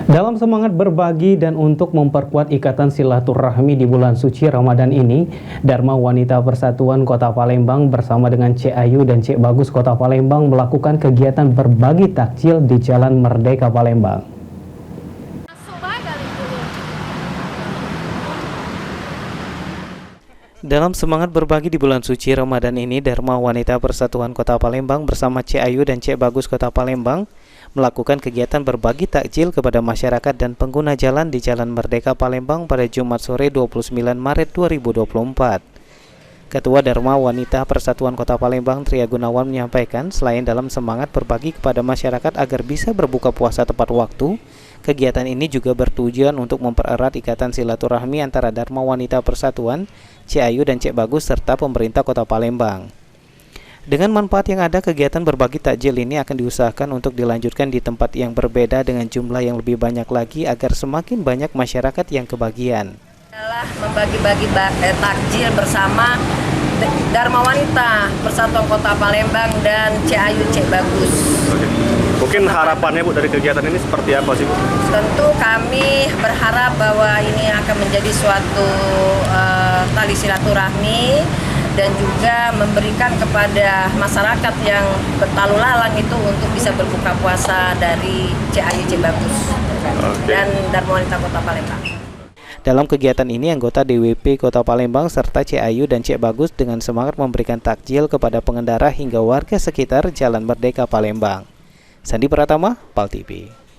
Dalam semangat berbagi dan untuk memperkuat ikatan silaturahmi di bulan suci Ramadan ini, Dharma Wanita Persatuan Kota Palembang bersama dengan Cek Ayu dan Cek Bagus Kota Palembang melakukan kegiatan berbagi takjil di Jalan Merdeka Palembang. Dalam semangat berbagi di bulan suci Ramadan ini, Dharma Wanita Persatuan Kota Palembang bersama Cek Ayu dan Cek Bagus Kota Palembang melakukan kegiatan berbagi takjil kepada masyarakat dan pengguna jalan di Jalan Merdeka Palembang pada Jumat sore 29 Maret 2024. Ketua Dharma Wanita Persatuan Kota Palembang Tria Gunawan menyampaikan, selain dalam semangat berbagi kepada masyarakat agar bisa berbuka puasa tepat waktu, kegiatan ini juga bertujuan untuk mempererat ikatan silaturahmi antara Dharma Wanita Persatuan, Cek Ayu dan Cek Bagus serta pemerintah Kota Palembang. Dengan manfaat yang ada, kegiatan berbagi takjil ini akan diusahakan untuk dilanjutkan di tempat yang berbeda dengan jumlah yang lebih banyak lagi agar semakin banyak masyarakat yang kebagian. Adalah membagi-bagi takjil bersama Dharma Wanita Persatuan Kota Palembang dan Cek Ayu Cek Bagus. Oke. Mungkin harapannya Bu dari kegiatan ini seperti apa sih Bu? Tentu kami berharap bahwa ini akan menjadi suatu tali silaturahmi dan juga memberikan kepada masyarakat yang berlalu lalang itu untuk bisa berbuka puasa dari Cek Ayu Cek Bagus dan Dharma Wanita Kota Palembang. Dalam kegiatan ini, anggota DWP Kota Palembang serta Cek Ayu dan Cek Bagus dengan semangat memberikan takjil kepada pengendara hingga warga sekitar Jalan Merdeka Palembang. Sandi Pratama, PAL TV.